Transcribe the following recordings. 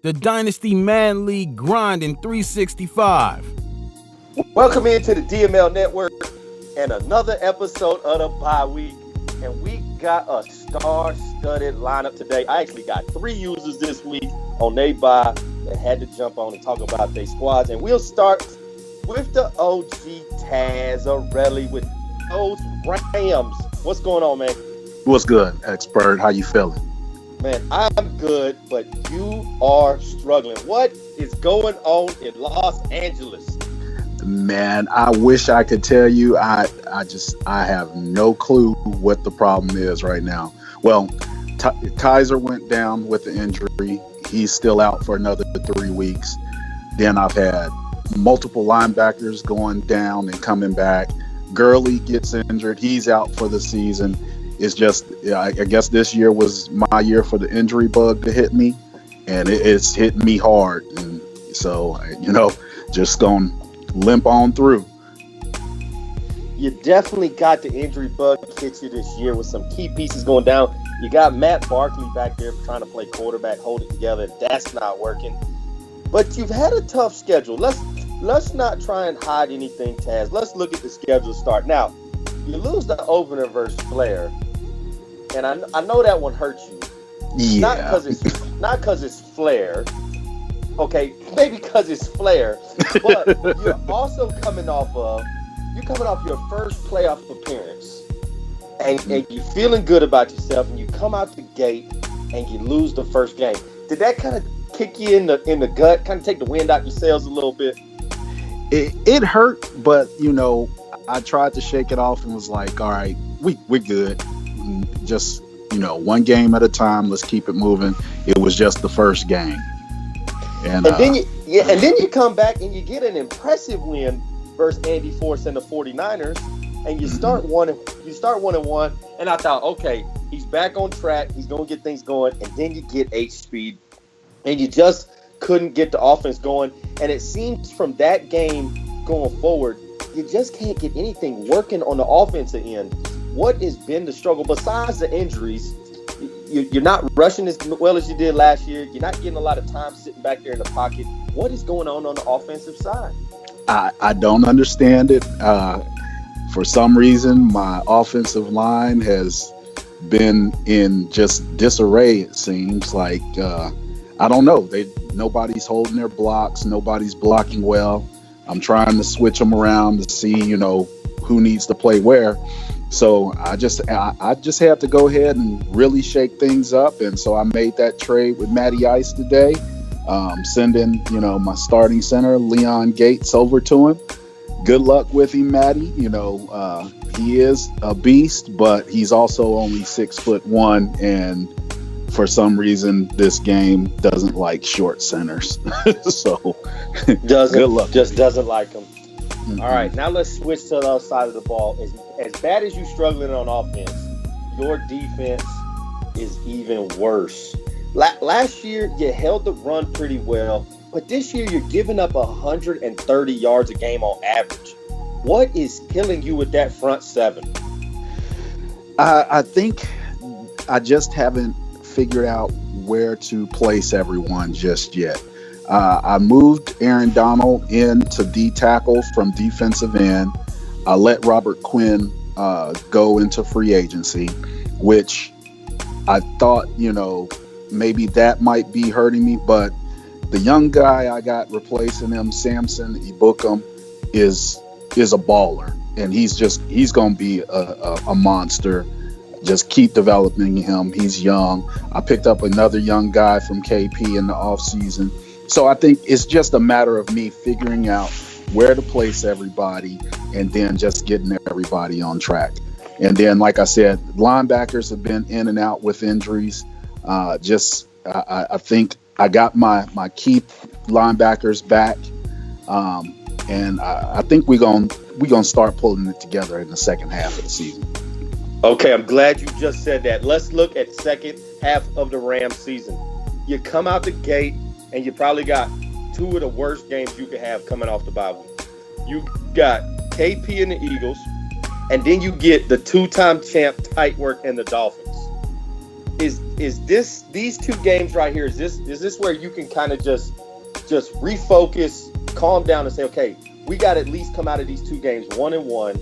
The Dynasty Madden League grind in 365. Welcome into the DML Network and another episode of the bye week. And we got a star-studded lineup today. I actually got 3 users this week on their bye that had to jump on and talk about their squads. And we'll start with the OG Taz Arelli with those Rams. What's going on, man? What's good, XPERT? How you feeling? Man, I'm good, but you are struggling. What is going on in Los Angeles? Man, I wish I could tell you. I have no clue what the problem is right now. Well, Kaiser went down with the injury. He's still out for another 3 weeks. Then I've had multiple linebackers going down and coming back. Gurley gets injured. He's out for the season. It's just, I guess this year was my year for the injury bug to hit me, and it's hitting me hard. And so, just going to limp on through. You definitely got the injury bug hit you this year with some key pieces going down. You got Matt Barkley back there trying to play quarterback, hold it together. That's not working. But you've had a tough schedule. Let's not try and hide anything, Taz. Let's look at the schedule start. Now, you lose the opener versus Flair, and I know that one hurts you. Yeah. Not because it's Flair. Okay, maybe because it's Flair, but you're also coming off your first playoff appearance, and you're feeling good about yourself, and you come out the gate and you lose the first game. Did that kind of kick you in the gut, kind of take the wind out your sails a little bit? It hurt, but I tried to shake it off and was like, all right, we're good. Just, one game at a time. Let's keep it moving. It was just the first game. And then you come back and you get an impressive win versus Andy Force and the 49ers, and you start 1-1. And I thought, okay, he's back on track. He's going to get things going. And then you get H-Speed, and you just couldn't get the offense going. And it seems from that game going forward, you just can't get anything working on the offensive end. What has been the struggle besides the injuries? You're not rushing as well as you did last year. You're not getting a lot of time sitting back there in the pocket. What is going on the offensive side? I don't understand it. For some reason, my offensive line has been in just disarray, it seems. Like, I don't know. Nobody's holding their blocks. Nobody's blocking well. I'm trying to switch them around to see, who needs to play where. So I just had to go ahead and really shake things up. And so I made that trade with Matty Ice today, sending, my starting center, Leon Gates, over to him. Good luck with him, Matty. He is a beast, but he's also only 6'1", and for some reason, this game doesn't like short centers. So good luck. Just doesn't like them. Mm-hmm. All right, now let's switch to the other side of the ball. As bad as you're struggling on offense, your defense is even worse. Last year, you held the run pretty well, but this year you're giving up 130 yards a game on average. What is killing you with that front seven? I think I just haven't figured out where to place everyone just yet. I moved Aaron Donald in to D-tackle from defensive end. I let Robert Quinn go into free agency, which I thought, maybe that might be hurting me. But the young guy I got replacing him, Samson Ibukam, is a baller. And he's going to be a monster. Just keep developing him. He's young. I picked up another young guy from KP in the offseason. So I think it's just a matter of me figuring out where to place everybody and then just getting everybody on track. And then, like I said, linebackers have been in and out with injuries. I think I got my key linebackers back. And I think we're gonna start pulling it together in the second half of the season. Okay, I'm glad you just said that. Let's look at second half of the Rams season. You come out the gate and you probably got 2 of the worst games you could have coming off the bye week. You got KP and the Eagles, and then you get the 2-time champ tight work and the Dolphins. is these two games right here? Is this where you can kind of just refocus, calm down, and say, okay, we got to at least come out of these two games 1-1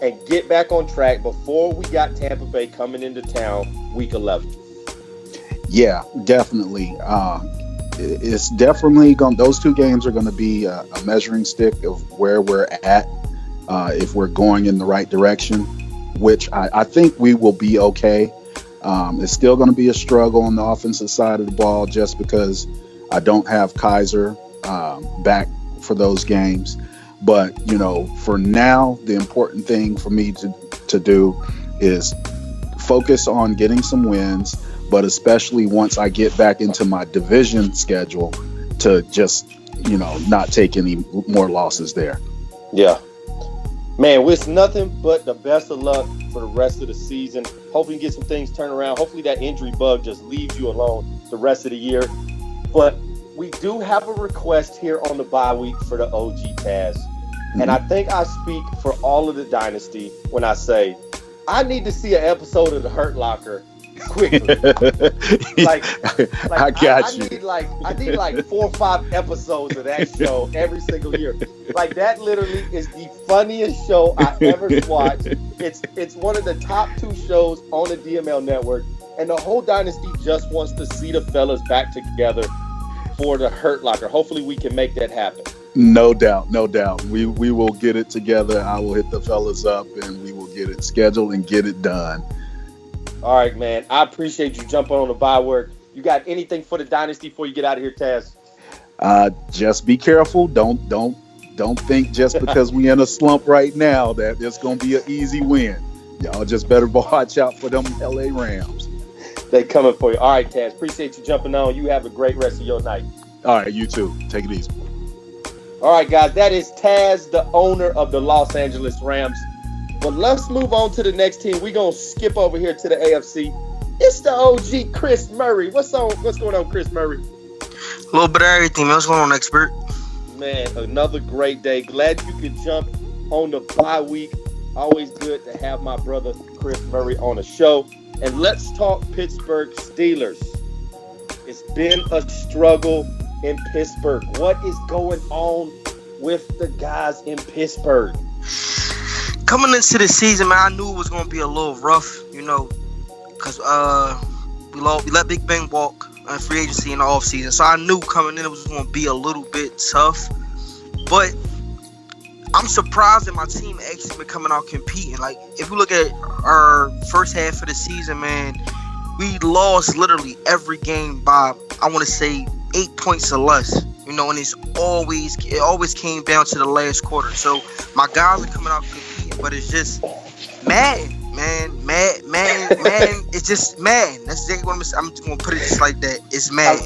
and get back on track before we got Tampa Bay coming into town week 11? Yeah, definitely. It's definitely going. Those two games are going to be a measuring stick of where we're at, if we're going in the right direction, which I think we will be okay. It's still going to be a struggle on the offensive side of the ball just because I don't have Kaiser back for those games. But, for now, the important thing for me to do is focus on getting some wins, but especially once I get back into my division schedule to just, not take any more losses there. Yeah. Man, wish nothing but the best of luck for the rest of the season. Hopefully you get some things turned around. Hopefully that injury bug just leaves you alone the rest of the year. But we do have a request here on the bye week for the OG Taz. And I think I speak for all of the Dynasty when I say I need to see an episode of the Hurt Locker quickly. I got you. I need like 4 or 5 episodes of that show every single year. Like, that literally is the funniest show I ever watched. It's one of the top 2 shows on the DML network, and the whole Dynasty just wants to see the fellas back together for the Hurt Locker. Hopefully we can make that happen. No doubt. We will get it together. I will hit the fellas up and we will get it scheduled and get it done. All right, man. I appreciate you jumping on the bye work. You got anything for the Dynasty before you get out of here, Taz? Just be careful. Don't think just because we in a slump right now that it's gonna be an easy win. Y'all just better watch out for them LA Rams. They coming for you. All right, Taz. Appreciate you jumping on. You have a great rest of your night. All right, you too. Take it easy. All right, guys. That is Taz, the owner of the Los Angeles Rams. But let's move on to the next team. We're going to skip over here to the AFC. It's the OG Chris Murray. What's going on, Chris Murray? A little bit of everything, man. What's going on, Expert? Man, another great day. Glad you could jump on the bye week. Always good to have my brother Chris Murray on the show. And let's talk Pittsburgh Steelers. It's been a struggle in Pittsburgh. What is going on with the guys in Pittsburgh? Coming into the season, man, I knew it was going to be a little rough, because we let Big Ben walk on free agency in the offseason. So I knew coming in it was going to be a little bit tough. But I'm surprised that my team actually been coming out competing. Like, if we look at our first half of the season, man, we lost literally every game by, I want to say, 8 points or less. And it always came down to the last quarter. So my guys are coming out competing, but it's just mad. It's just mad. That's exactly what I'm just going to put it just like that. It's mad.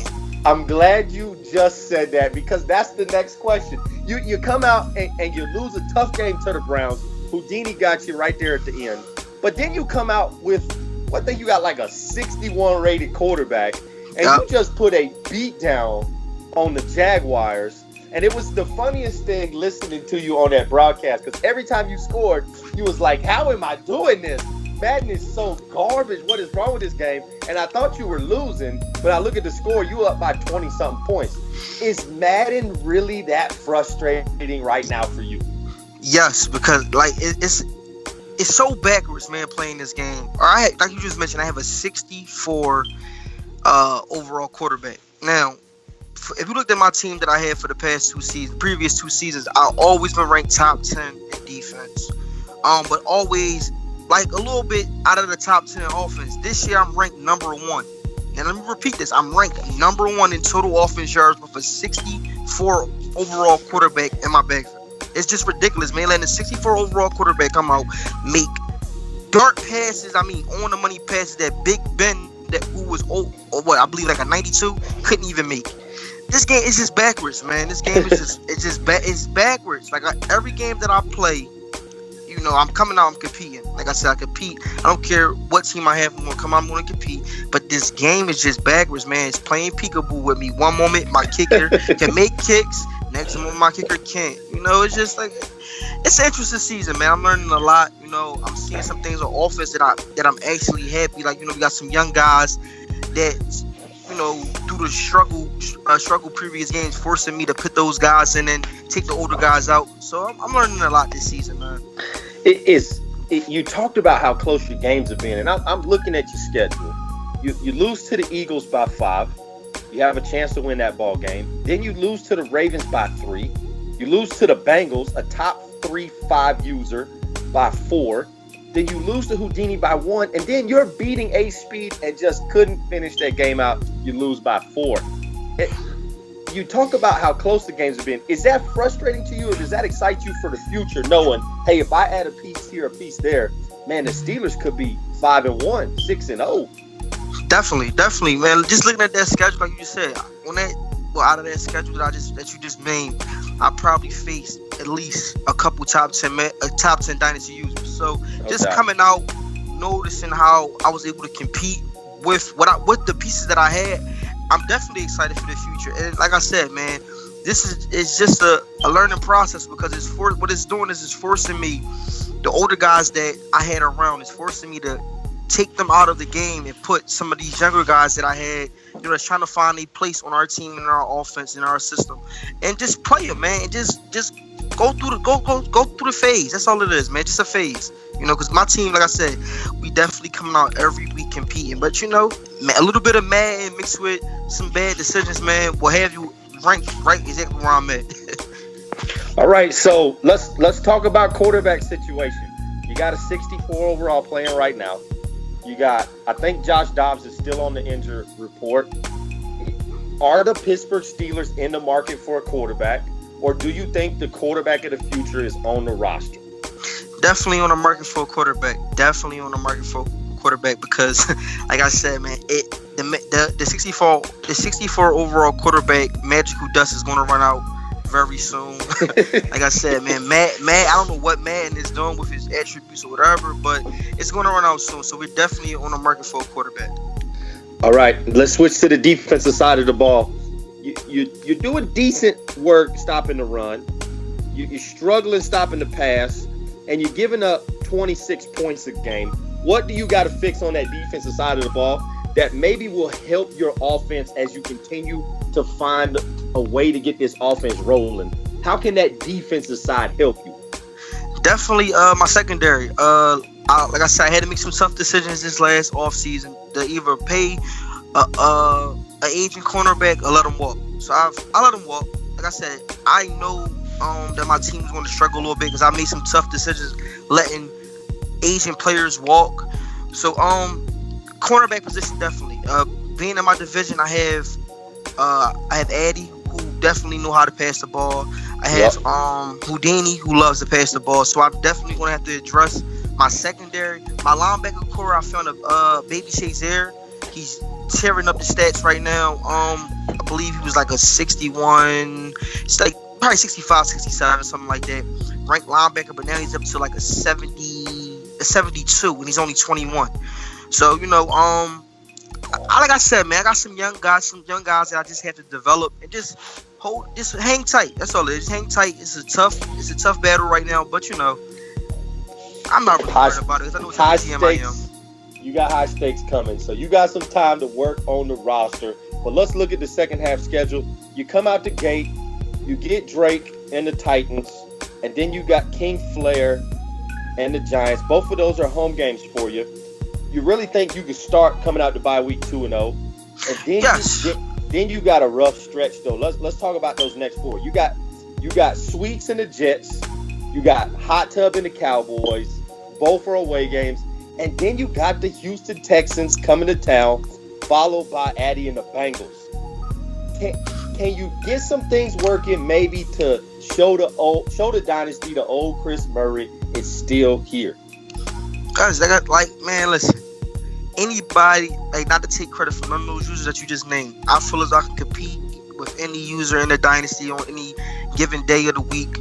I'm glad you just said that, because that's the next question. You come out and you lose a tough game to the Browns. Houdini got you right there at the end. But then you come out with, what think you got, like a 61 rated quarterback, and you just put a beat down on the Jaguars. And it was the funniest thing listening to you on that broadcast, because every time you scored, you was like, how am I doing this? Madden is so garbage. What is wrong with this game? And I thought you were losing, but I look at the score, you up by 20-something points. Is Madden really that frustrating right now for you? Yes, because it's so backwards, man, playing this game. Like you just mentioned, I have a 64 overall quarterback. Now, if you looked at my team that I had for the previous two seasons, I've always been ranked top 10 in defense. But always like a little bit out of the top 10 in offense. This year I'm ranked number 1. And let me repeat this. I'm ranked number 1 in total offense yards with a 64 overall quarterback in my backfield. It's just ridiculous, man. Letting a 64 overall quarterback come out, make dart passes, on the money passes that Big Ben, who was I believe like a 92, couldn't even make. This game is just backwards, man. This game is it's backwards. Like every game that I play, I'm coming out, I'm competing. Like I said, I compete. I don't care what team I have. I'm gonna come out, I'm gonna compete. But this game is just backwards, man. It's playing peekaboo with me. One moment, my kicker can make kicks. Next one, my kicker can't. You know, it's just like it's an interesting season, man. I'm learning a lot. You know, I'm seeing some things on offense that I'm actually happy. Like, you know, we got some young guys that, you know, through the struggle previous games, forcing me to put those guys in and take the older guys out. So I'm learning a lot this season, man. You talked about how close your games have been, and I'm looking at your schedule. You lose to the Eagles by 5. You have a chance to win that ball game. Then you lose to the Ravens by 3. You lose to the Bengals, a top 3-5 user, by 4. Then you lose to Houdini by 1. And then you're beating A-Speed and just couldn't finish that game out. You lose by 4. You talk about how close the games have been. Is that frustrating to you, or does that excite you for the future, knowing, hey, if I add a piece here, a piece there, man, the Steelers could be 5-1, 6-0. Definitely, man. Just looking at that schedule, like you just said, out of that schedule that you just named, I probably faced at least a couple top 10 dynasty users. So just coming out, noticing how I was able to compete with with the pieces that I had, I'm definitely excited for the future. And like I said, man, this is just a learning process, because what it's doing is it's forcing me, the older guys that I had around, it's forcing me to take them out of the game and put some of these younger guys that I had, you know, that's trying to find a place on our team, in our offense, in our system, and just play it, man. And just go through the phase. That's all it is, man. Just a phase, you know. Because my team, like I said, we definitely coming out every week competing. But you know, a little bit of mad mixed with some bad decisions, man, will have you ranked right exactly where I'm at. All right, so let's talk about quarterback situation. You got a 64 overall playing right now. You got, I think Josh Dobbs is still on the injured report. Are the Pittsburgh Steelers in the market for a quarterback, or do you think the quarterback of the future is on the roster? Definitely on the market for a quarterback. Because, like I said, man, the 64 overall quarterback magical dust is going to run out very soon. Like I said, man, Matt, I don't know what Madden is doing with his attributes or whatever, but it's going to run out soon. So we're definitely on the market for a quarterback. All right, let's switch to the defensive side of the ball. You're doing decent work stopping the run. You're struggling stopping the pass, and you're giving up 26 points a game. What do you got to fix on that defensive side of the ball that maybe will help your offense as you continue to find a way to get this offense rolling? How can that defensive side help you? Definitely my secondary. Like I said, I had to make some tough decisions this last offseason to either pay an aging cornerback or let him walk. So I let him walk. Like I said, I know that my team is going to struggle a little bit because I made some tough decisions letting Asian players walk. So cornerback position, definitely. Being in my division, I have Addy, who definitely know how to pass the ball. I have Houdini, who loves to pass the ball. So I'm definitely going to have to address my secondary. My linebacker core, I found a Baby Shazier. He's tearing up the stats right now. I believe he was like a 61. It's like probably 65, 67, something like that. Ranked linebacker, but now he's up to like a 72, and he's only 21. So, you know, like I said, man, I got some young guys that I just have to develop and just hang tight. That's all it is. Just hang tight. It's a tough battle right now, but you know, I'm not really worried about it because I know what team I am. You got high stakes coming, so you got some time to work on the roster. But let's look at the second half schedule. You come out the gate, you get Drake and the Titans, and then you got King Flair and the Giants. Both of those are home games for you. You really think you can start coming out the bye week 2-0, and then then you got a rough stretch though. Let's talk about those next 4. You got Sweets and the Jets. You got Hot Tub and the Cowboys. Both are away games. And then you got the Houston Texans coming to town, followed by Addy and the Bengals. Can you get some things working maybe to show the dynasty, the old Chris Murray is still here? Guys, man, listen. Anybody, like, not to take credit for none of those users that you just named, I feel as I can compete with any user in the dynasty on any given day of the week,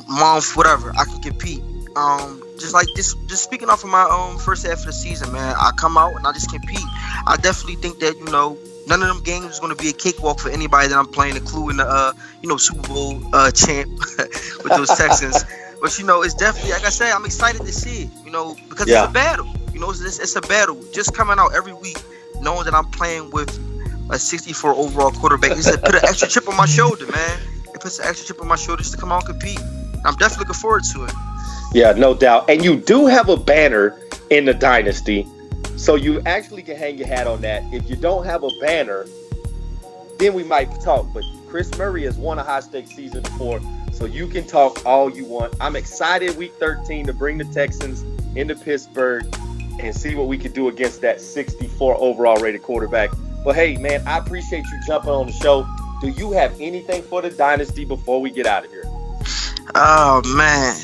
month, whatever. I can compete. Just speaking off of my first half of the season, man, I come out and I just compete. I definitely think that, you know, None of them games is going to be a cakewalk for anybody that I'm playing, including the Super Bowl champ with those Texans. But it's definitely, like I said, I'm excited to see it. Because it's a battle. It's a battle. Just coming out every week, knowing that I'm playing with a 64 overall quarterback, it's put an extra chip on my shoulder, man. It puts an extra chip on my shoulder just to come out and compete. I'm definitely looking forward to it. Yeah, no doubt. And you do have a banner in the Dynasty, so you actually can hang your hat on that. If you don't have a banner, then we might talk. But Chris Murray has won a high-stakes season before, so you can talk all you want. I'm excited week 13 to bring the Texans into Pittsburgh and see what we can do against that 64 overall rated quarterback. But, hey, man, I appreciate you jumping on the show. Do you have anything for the Dynasty before we get out of here? Oh man,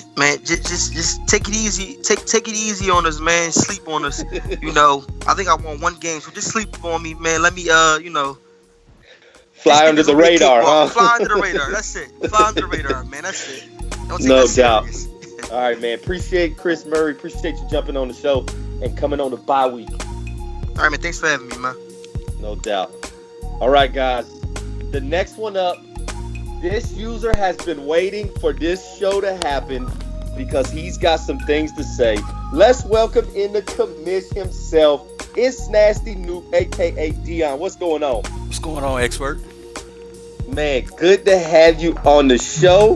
just take it easy. Take it easy on us, man. Sleep on us. I think I won one game, so just sleep on me, man. Let me, fly under the radar, huh? Fly under the radar. That's it. Fly under the radar, man. That's it. Don't take no that doubt. serious. All right, man. Appreciate Chris Murray. Appreciate you jumping on the show and coming on the bye week. All right, man. Thanks for having me, man. No doubt. All right, guys. The next one up. This user has been waiting for this show to happen because he's got some things to say. Let's welcome in the commish himself. It's Nasty Noob, a.k.a. Dion. What's going on? What's going on, XPERT? Man, good to have you on the show.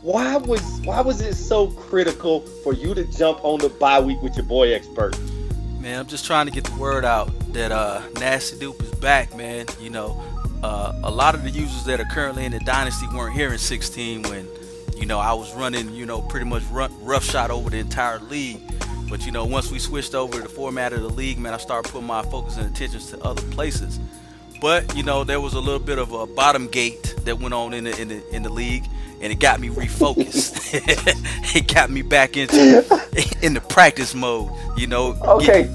Why was it so critical for you to jump on the bye week with your boy XPERT? Man, I'm just trying to get the word out that Nasty Noob is back, man. A lot of the users that are currently in the Dynasty weren't here in 16 when, I was running, pretty much roughshod over the entire league. But, once we switched over to the format of the league, man, I started putting my focus and attentions to other places. But, there was a little bit of a bottom gate that went on in the league, and it got me refocused. It got me back in the practice mode, Okay.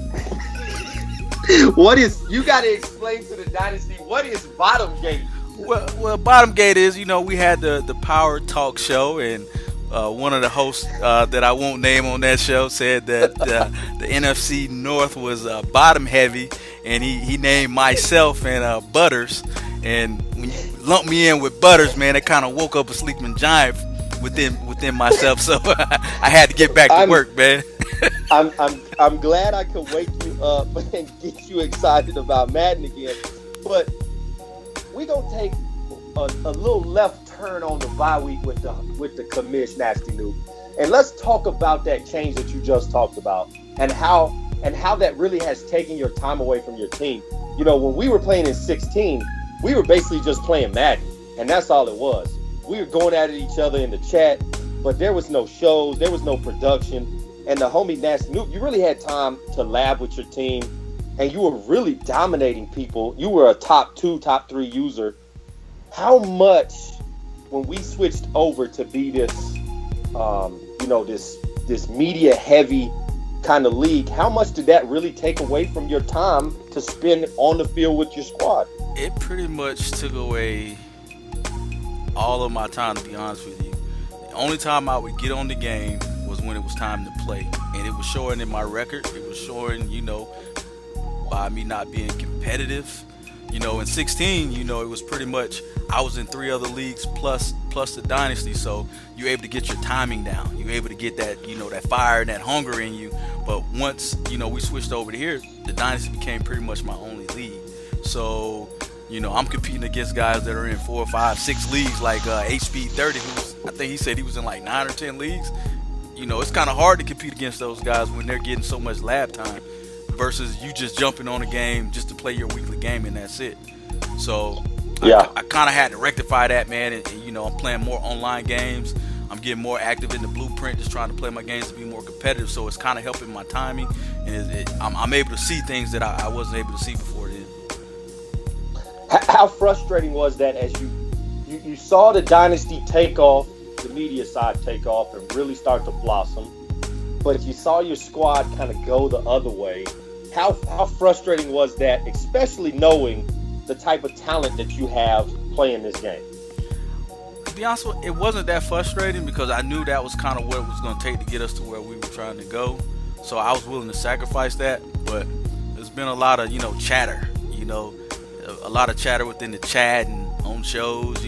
You got to explain to the Dynasty, what is bottom gate? Well, bottom gate is, we had the Power Talk show, and one of the hosts that I won't name on that show said that the NFC North was bottom heavy, and he named myself and Butters, and when you lump me in with Butters, man, it kind of woke up a sleeping giant within myself, so I had to get back to work, man. I'm glad I could wake you up and get you excited about Madden again. But we're gonna take a little left turn on the bye week with the commish, Nasty Noob. And let's talk about that change that you just talked about and how that really has taken your time away from your team. When we were playing in 16, we were basically just playing Madden, and that's all it was. We were going at each other in the chat, but there was no shows, there was no production. And the homie Nasty Noob, you really had time to lab with your team, and you were really dominating people. You were a top 2, top 3 user. How much, when we switched over to be this, this media heavy kind of league, how much did that really take away from your time to spend on the field with your squad? It pretty much took away all of my time, to be honest with you. The only time I would get on the game was when it was time to play, and it was showing in my record. It was showing, by me not being competitive. In 16, it was pretty much I was in 3 other leagues plus the Dynasty, so you're able to get your timing down. You're able to get that, that fire and that hunger in you. But once, we switched over to here, the Dynasty became pretty much my only league. So, I'm competing against guys that are in 4, 5, 6 leagues, like XPERT, I think he said he was in like 9 or 10 leagues. It's kind of hard to compete against those guys when they're getting so much lab time versus you just jumping on a game just to play your weekly game and that's it. So yeah, I kind of had to rectify that, man. And I'm playing more online games. I'm getting more active in the blueprint, just trying to play my games to be more competitive. So it's kind of helping my timing, and I'm able to see things that I wasn't able to see before then. How frustrating was that as you saw the Dynasty take off, the media side take off and really start to blossom, but you saw your squad kind of go the other way? How frustrating was that, especially knowing the type of talent that you have playing this game? To be honest with you, it wasn't that frustrating because I knew that was kind of what it was going to take to get us to where we were trying to go. So I was willing to sacrifice that, but there's been a lot of, chatter, a lot of chatter within the chat and on shows.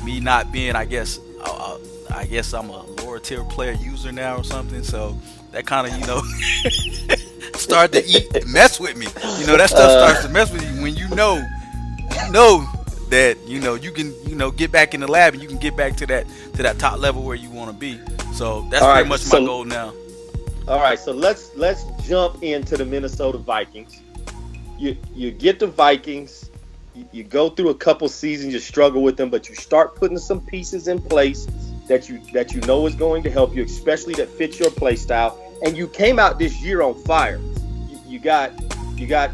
Me not being, I guess I'm a lower tier player user now or something. So that kind of start to mess with me. That stuff starts to mess with you when you know that you can get back in the lab and you can get back to that top level where you want to be. So that's pretty much my goal now. All right, so let's jump into the Minnesota Vikings. You get the Vikings, you go through a couple seasons, you struggle with them, but you start putting some pieces in place that you know is going to help you, especially that fit your play style. And you came out this year on fire. You got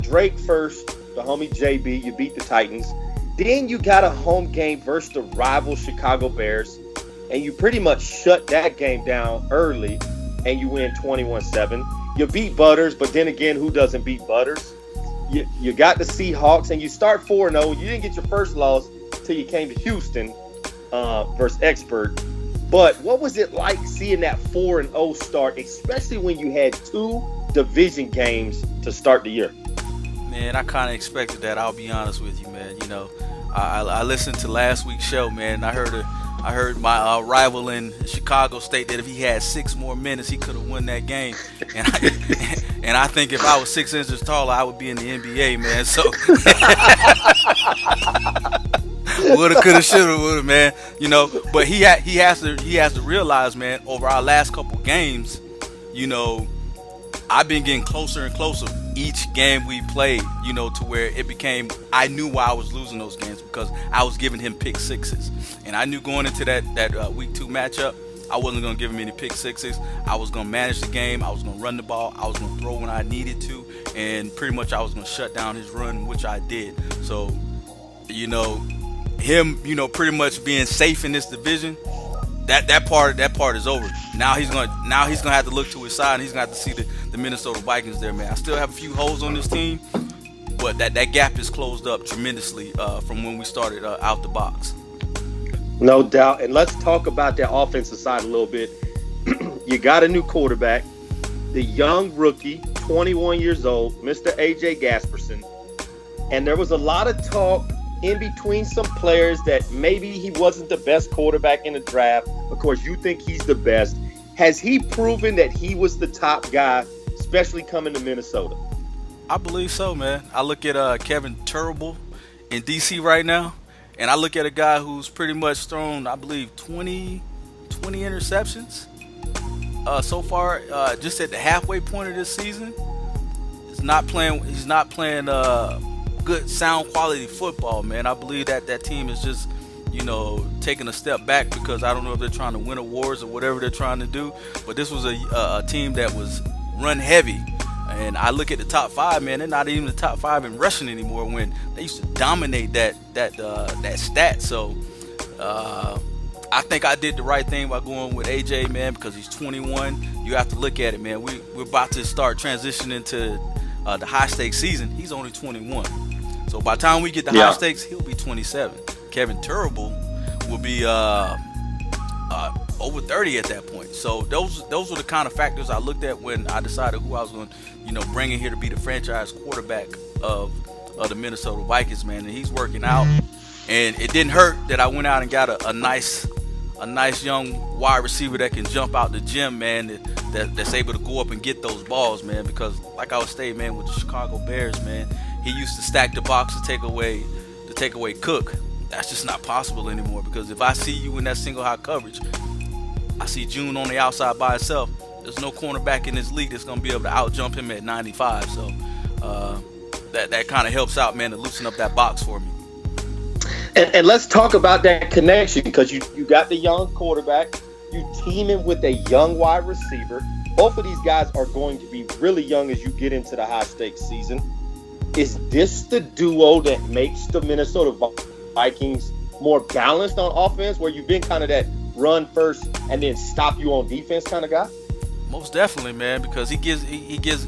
Drake first, the homie JB. You beat the Titans. Then you got a home game versus the rival Chicago Bears, and you pretty much shut that game down early, and you win 21-7. You beat Butters, but then again, who doesn't beat Butters? You got the Seahawks, and you start 4-0. You didn't get your first loss till you came to Houston versus XPERT. But what was it like seeing that 4-0 start, especially when you had 2 division games to start the year? Man, I kind of expected that. I'll be honest with you, man. I listened to last week's show, man. And I heard my rival in Chicago state that if he had 6 more minutes, he could have won that game. And I think if I was 6 inches taller, I would be in the NBA, man. So woulda, coulda, shoulda, woulda, man. But he has to realize, man, over our last couple games, I've been getting closer and closer each game we played, to where it became, I knew why I was losing those games because I was giving him pick sixes. And I knew going into that week 2 matchup, I wasn't going to give him any pick sixes. I was going to manage the game. I was going to run the ball. I was going to throw when I needed to. And pretty much I was going to shut down his run, which I did. So, him, pretty much being safe in this division, that part is over. Now he's gonna have to look to his side, and he's gonna have to see the Minnesota Vikings there, man. I still have a few holes on this team, but that gap is closed up tremendously from when we started out the box. No doubt. And let's talk about that offensive side a little bit. You got a new quarterback, the young rookie, 21 years old, Mr. AJ Gasperson. And there was a lot of talk in between some players that maybe he wasn't the best quarterback in the draft. Of course, you think he's the best. Has he proven that he was the top guy, especially coming to Minnesota? I believe so, man. I look at Kevin Turble in DC right now, and I look at a guy who's pretty much thrown, I believe, 20 interceptions so far, just at the halfway point of this season. He's not playing good, sound quality football, man. I believe that team is just, taking a step back because I don't know if they're trying to win awards or whatever they're trying to do. But this was a team that was run heavy. And I look at the top 5, man. They're not even the top 5 in rushing anymore when they used to dominate that stat. So I think I did the right thing by going with AJ, man, because he's 21. You have to look at it, man. We're about to start transitioning to the high stakes season. He's only 21. So by the time we get to high stakes, he'll be 27. Kevin Turble will be over 30 at that point. So those were the kind of factors I looked at when I decided who I was going to, bring in here to be the franchise quarterback of the Minnesota Vikings, man. And he's working out. And it didn't hurt that I went out and got a nice young wide receiver that can jump out the gym, man, that's able to go up and get those balls, man. Because like I was saying, man, with the Chicago Bears, man, he used to stack the box to take away Cook. That's just not possible anymore, because if I see you in that single high coverage, I see June on the outside by himself. There's no cornerback in this league that's going to be able to out-jump him at 95. So that kind of helps out, man, to loosen up that box for me. And let's talk about that connection, because you got the young quarterback, you teaming with a young wide receiver. Both of these guys are going to be really young as you get into the high-stakes season. Is this the duo that makes the Minnesota Vikings more balanced on offense, where you've been kind of that run first and then stop you on defense kind of guy? Most definitely, man, because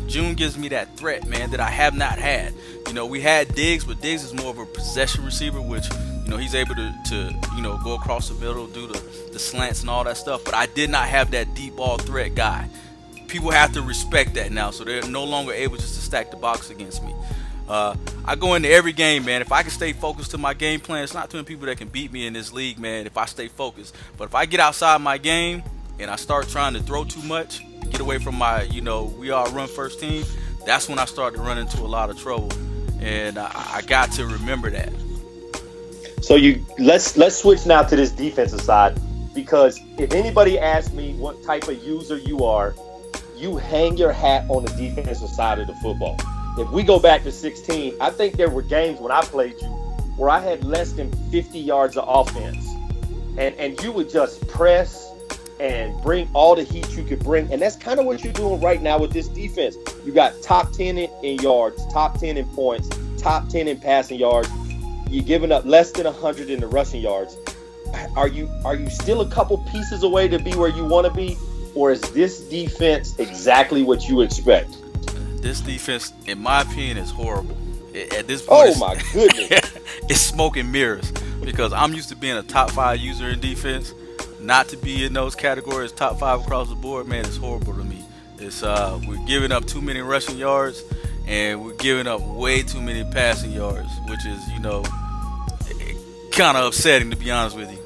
June gives me that threat, man, that I have not had. We had Diggs, but Diggs is more of a possession receiver, which, he's able to go across the middle, do the slants and all that stuff. But I did not have that deep ball threat guy. People have to respect that now, so they're no longer able just to stack the box against me. I go into every game, man. If I can stay focused to my game plan, it's not too many people that can beat me in this league, man, if I stay focused. But if I get outside my game and I start trying to throw too much, get away from my, we all run first team, that's when I start to run into a lot of trouble. And I got to remember that. So let's switch now to this defensive side, because if anybody asks me what type of user you are, you hang your hat on the defensive side of the football. If we go back to 16, I think there were games when I played you where I had less than 50 yards of offense, and you would just press and bring all the heat you could bring. And that's kind of what you're doing right now with this defense. You got top 10 in yards, top 10 in points, top 10 in passing yards. You're giving up less than 100 in the rushing yards. Are you still a couple pieces away to be where you want to be, or is this defense exactly what you expect? This defense, in my opinion, is horrible. At this point, oh my goodness, it's smoke and mirrors, because I'm used to being a top 5 user in defense. Not to be in those categories, top 5 across the board, man, it's horrible to me. It's we're giving up too many rushing yards, and we're giving up way too many passing yards, which is, kind of upsetting, to be honest with you.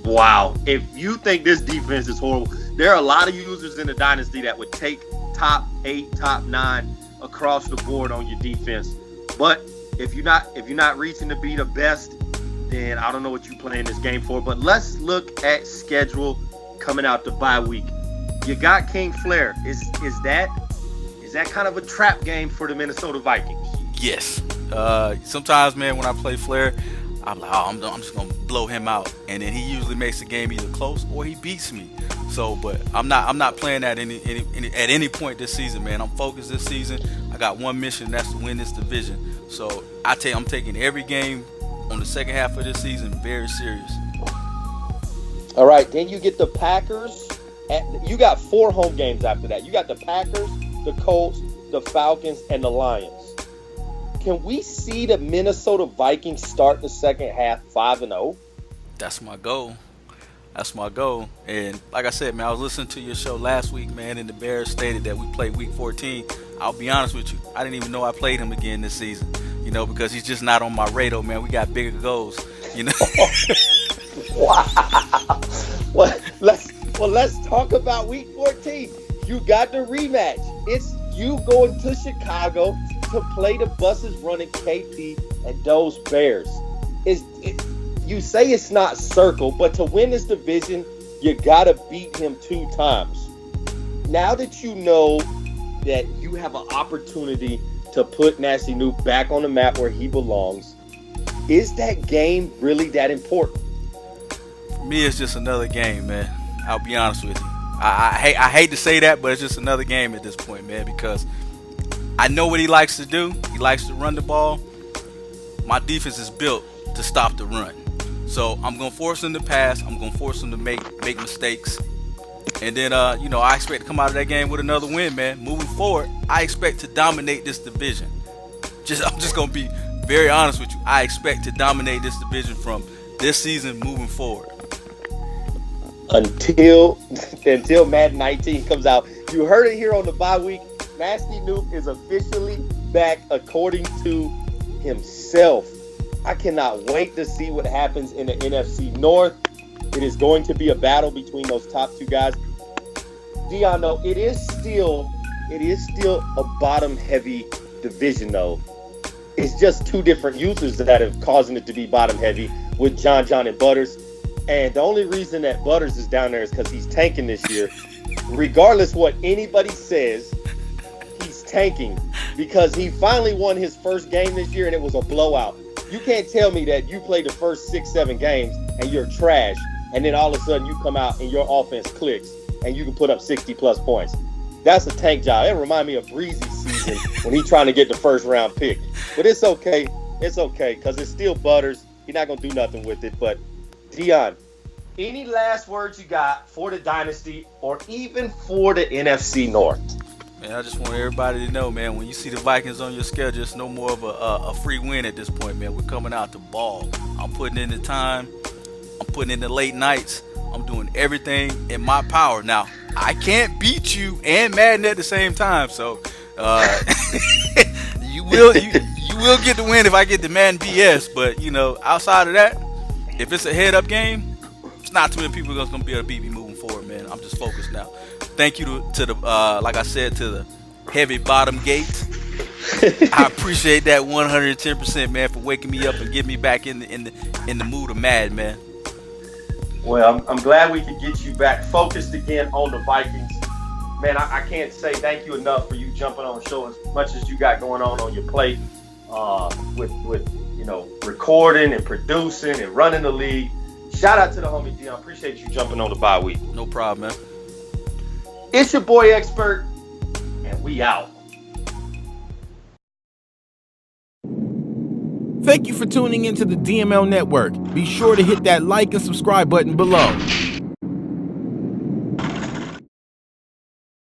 Wow. If you think this defense is horrible, there are a lot of users in the Dynasty that would take top 8, top 9 across the board on your defense. But if you're not reaching to be the best, then I don't know what you're playing this game for. But let's look at schedule coming out the bye week. You got King Flair. Is that kind of a trap game for the Minnesota Vikings? Yes. Sometimes, man, when I play Flair, I'm like, I'm just gonna blow him out, and then he usually makes the game either close or he beats me. So, but I'm not playing that at any point this season, man. I'm focused this season. I got one mission, and that's to win this division. So I'm taking every game on the second half of this season very serious. All right, then you get the Packers. You got 4 home games after that. You got the Packers, the Colts, the Falcons, and the Lions. Can we see the Minnesota Vikings start the second half 5-0? That's my goal. And like I said, man, I was listening to your show last week, man, and the Bears stated that we played week 14. I'll be honest with you, I didn't even know I played him again this season, because he's just not on my radar, man. We got bigger goals, Wow. Let's talk about week 14. You got the rematch. It's you going to Chicago to play the buses running KP and those Bears. You say it's not circle, but to win this division, you got to beat him 2 times. Now that you know that you have an opportunity to put Nasty Noob back on the map where he belongs, is that game really that important? For me, it's just another game, man. I'll be honest with you. I hate to say that, but it's just another game at this point, man, because I know what he likes to do. He likes to run the ball. My defense is built to stop the run. So I'm going to force him to pass. I'm going to force him to make mistakes. And then, I expect to come out of that game with another win, man. Moving forward, I expect to dominate this division. I'm just going to be very honest with you. I expect to dominate this division from this season moving forward. Until Madden 19 comes out. You heard it here on the bye week. Nasty Noob is officially back according to himself. I cannot wait to see what happens in the NFC North. It is going to be a battle between those top 2 guys. Dion, though, it is still a bottom-heavy division, though. It's just 2 different users that have causing it to be bottom-heavy with John, and Butters. And the only reason that Butters is down there is because he's tanking this year. Regardless what anybody says, he's tanking because he finally won his first game this year, and it was a blowout. You can't tell me that you played the first 6-7 games and you're trash, and then all of a sudden you come out and your offense clicks and you can put up 60-plus points. That's a tank job. It reminds me of Breezy's season when he's trying to get the first-round pick. But it's okay. It's okay because it's still Butters. He's not going to do nothing with it. But, Dion, any last words you got for the Dynasty or even for the NFC North? Man, I just want everybody to know, man, when you see the Vikings on your schedule, it's no more of a free win at this point, man. We're coming out to ball. I'm putting in the time. I'm putting in the late nights. I'm doing everything in my power. Now, I can't beat you and Madden at the same time, so You will get the win if I get the Madden BS, but outside of that, if it's a head up game, it's not too many people that's gonna be able to beat me moving forward, man. I'm just focused now. Thank you to the like I said, to the heavy bottom gates. I appreciate that 110%, man, for waking me up and getting me back in the mood of Madden, man. Well, I'm glad we could get you back focused again on the Vikings. Man, I can't say thank you enough for you jumping on the show as much as you got going on your plate with recording and producing and running the league. Shout out to the homie Dion. Appreciate you jumping on the bye week. No problem, man. It's your boy XPERT, and we out. Thank you for tuning into the DML Network. Be sure to hit that like and subscribe button below.